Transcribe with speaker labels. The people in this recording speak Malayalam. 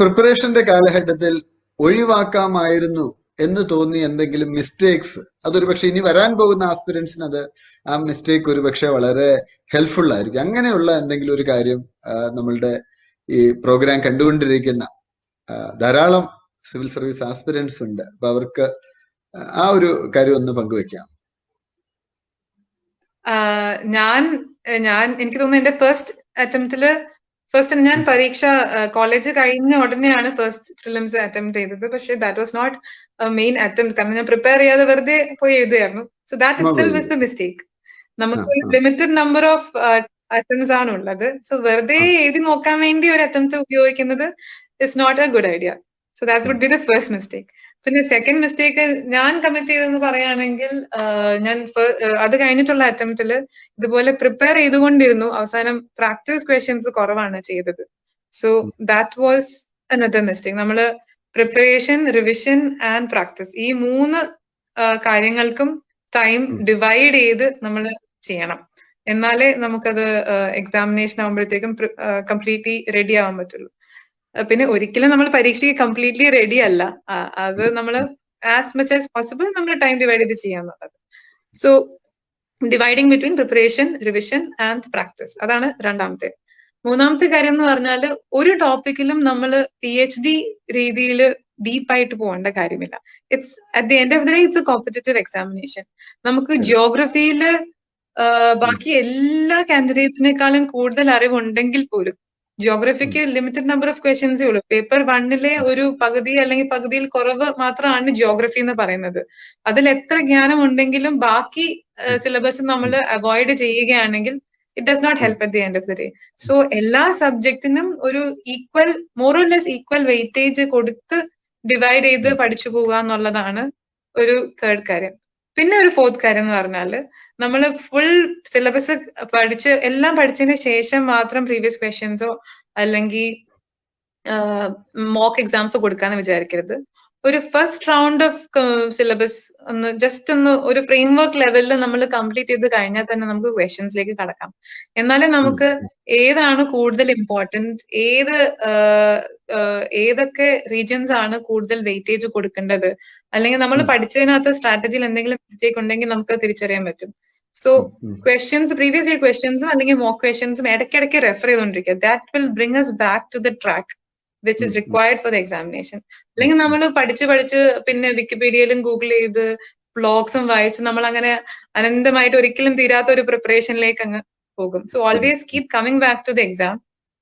Speaker 1: പ്രിപ്പറേഷന്റെ കാലഘട്ടത്തിൽ ഒഴിവാക്കാമായിരുന്നു എന്ന് തോന്നി എന്തെങ്കിലും മിസ്റ്റേക്സ്, അതൊരു പക്ഷെ ഇനി വരാൻ പോകുന്ന ആസ്പിരൻസിന് അത് ആ മിസ്റ്റേക്ക് ഒരു പക്ഷെ വളരെ ഹെൽപ്ഫുൾ ആയിരിക്കും. അങ്ങനെയുള്ള എന്തെങ്കിലും ഒരു കാര്യം നമ്മളുടെ ഈ പ്രോഗ്രാം കണ്ടുകൊണ്ടിരിക്കുന്ന ധാരാളം സിവിൽ സർവീസ് ആസ്പിരൻസ് ഉണ്ട്. അപ്പൊ അവർക്ക് ആ ഒരു കാര്യം ഒന്ന് പങ്കുവെക്കാം.
Speaker 2: എനിക്ക് തോന്നുന്നു എന്റെ ഫസ്റ്റ് ഞാൻ പരീക്ഷ കോളേജ് കഴിഞ്ഞ ഉടനെയാണ് ഫസ്റ്റ് പ്രിലിംസ് അറ്റംപ്റ്റ് ചെയ്തത്. പക്ഷെ that was not main attempt, കാരണം ഞാൻ പ്രിപ്പയർ ചെയ്യാതെ വെറുതെ പോയി എഴുതുകയായിരുന്നു. So that itself is the mistake. നമുക്ക് ലിമിറ്റഡ് നമ്പർ ഓഫ് അറ്റംപ്റ്റ്സ് ആണ് ഉള്ളത്. സോ വെറുതെ എഴുതി നോക്കാൻ വേണ്ടി ഒരു അറ്റംപ്റ്റ് ഉപയോഗിക്കുന്നത് is not a good idea. So that would be the first mistake. പിന്നെ സെക്കൻഡ് മിസ്റ്റേക്ക് ഞാൻ കമ്മിറ്റ് ചെയ്തെന്ന് പറയുകയാണെങ്കിൽ, ഞാൻ അത് കഴിഞ്ഞിട്ടുള്ള അറ്റംപ്റ്റില് ഇതുപോലെ പ്രിപ്പയർ ചെയ്തുകൊണ്ടിരുന്നു. അവസാനം പ്രാക്ടീസ് ക്വസ്റ്റ്യൻസ് കുറവാണ് ചെയ്തത്. So that was another mistake. നമ്മള് പ്രിപ്പറേഷൻ, റിവിഷൻ ആൻഡ് പ്രാക്ടീസ്, ഈ 3 കാര്യങ്ങൾക്കും ടൈം ഡിവൈഡ് ചെയ്ത് നമ്മൾ ചെയ്യണം. എന്നാലേ നമുക്കത് എക്സാമിനേഷൻ ആകുമ്പോഴത്തേക്കും കംപ്ലീറ്റ്ലി റെഡി ആവാൻ പറ്റുള്ളൂ. പിന്നെ ഒരിക്കലും നമ്മൾ പരീക്ഷയ്ക്ക് കംപ്ലീറ്റ്ലി റെഡി അല്ല. അത് നമ്മൾ ആസ് മച്ച് ആസ് പോസിബിൾ നമ്മൾ ടൈം ഡിവൈഡ് ചെയ്ത് ചെയ്യാന്നുള്ളത്. So dividing between preparation, revision and practice, അതാണ് രണ്ടാമത്തെ. മൂന്നാമത്തെ കാര്യം എന്ന് പറഞ്ഞാൽ, ഒരു ടോപ്പിക്കിലും നമ്മൾ PhD രീതിയിൽ ഡീപ്പായിട്ട് പോകേണ്ട കാര്യമില്ല. It's at the end of the day it's A competitive examination. നമുക്ക് ജിയോഗ്രഫിയില് ബാക്കി എല്ലാ കാൻഡിഡേറ്റ്സിനേക്കാളും കൂടുതൽ അറിവുണ്ടെങ്കിൽ പോലും ജിയോഗ്രഫിക്ക് ലിമിറ്റഡ് നമ്പർ ഓഫ് ക്വസ്റ്റ്യൻസേ ഉള്ളൂ. പേപ്പർ 1 ഒരു പകുതി അല്ലെങ്കിൽ പകുതിയിൽ കുറവ് മാത്രമാണ് ജിയോഗ്രഫി എന്ന് പറയുന്നത്. അതിൽ എത്ര ജ്ഞാനം ഉണ്ടെങ്കിലും ബാക്കി സിലബസ് നമ്മൾ അവോയ്ഡ് ചെയ്യുകയാണെങ്കിൽ it does not help at the end of the day. So എല്ലാ സബ്ജക്റ്റിനും ഒരു equal, more or less equal weightage കൊടുത്ത് ഡിവൈഡ് ചെയ്ത് പഠിച്ചു പോവുക എന്നുള്ളതാണ് ഒരു തേർഡ് കാര്യം. പിന്നെ ഒരു ഫോർത്ത് കാര്യം എന്ന് പറഞ്ഞാല്, നമ്മൾ ഫുൾ സിലബസ് എല്ലാം പഠിച്ചതിന് ശേഷം മാത്രം പ്രീവിയസ് ക്വസ്റ്റ്യൻസോ അല്ലെങ്കിൽ മോക്ക് എക്സാംസോ കൊടുക്കാന്ന് വിചാരിക്കരുത്. ഒരു ഫസ്റ്റ് റൗണ്ട് ഓഫ് സിലബസ് ഒന്ന് ഒരു ഫ്രെയിം വർക്ക് ലെവലിൽ നമ്മൾ കംപ്ലീറ്റ് ചെയ്ത് കഴിഞ്ഞാൽ തന്നെ നമുക്ക് ക്വസ്റ്റ്യൻസിലേക്ക് കടക്കാം. എന്നാലേ നമുക്ക് ഏതാണ് കൂടുതൽ ഇമ്പോർട്ടൻറ്റ്, ഏതൊക്കെ റീജിയൻസ് ആണ് കൂടുതൽ വെയിറ്റേജ് കൊടുക്കേണ്ടത്, അല്ലെങ്കിൽ നമ്മൾ പഠിച്ചതിനകത്ത് സ്ട്രാറ്റജിയിൽ എന്തെങ്കിലും മിസ്റ്റേക്ക് ഉണ്ടെങ്കിൽ നമുക്ക് തിരിച്ചറിയാൻ പറ്റും. സോ പ്രീവിയസ് ഇയർ ക്വസ്റ്റ്യൻസും അല്ലെങ്കിൽ മോക്ക് ക്വസ്റ്റ്യൻസും ഇടയ്ക്കിടയ്ക്ക് റെഫർ ചെയ്തുകൊണ്ടിരിക്കുക. That will bring us back to the track which is required for the examination. അല്ലെങ്കിൽ നമ്മൾ പഠിച്ച് പിന്നെ വിക്കിപീഡിയയിലും ഗൂഗിൾ ചെയ്ത് ബ്ലോഗ്സും വായിച്ച് നമ്മൾ അങ്ങനെ അനന്തമായിട്ട് ഒരിക്കലും തീരാത്ത ഒരു പ്രിപ്പറേഷനിലേക്ക് അങ്ങ് പോകും. So always keep coming back to the exam.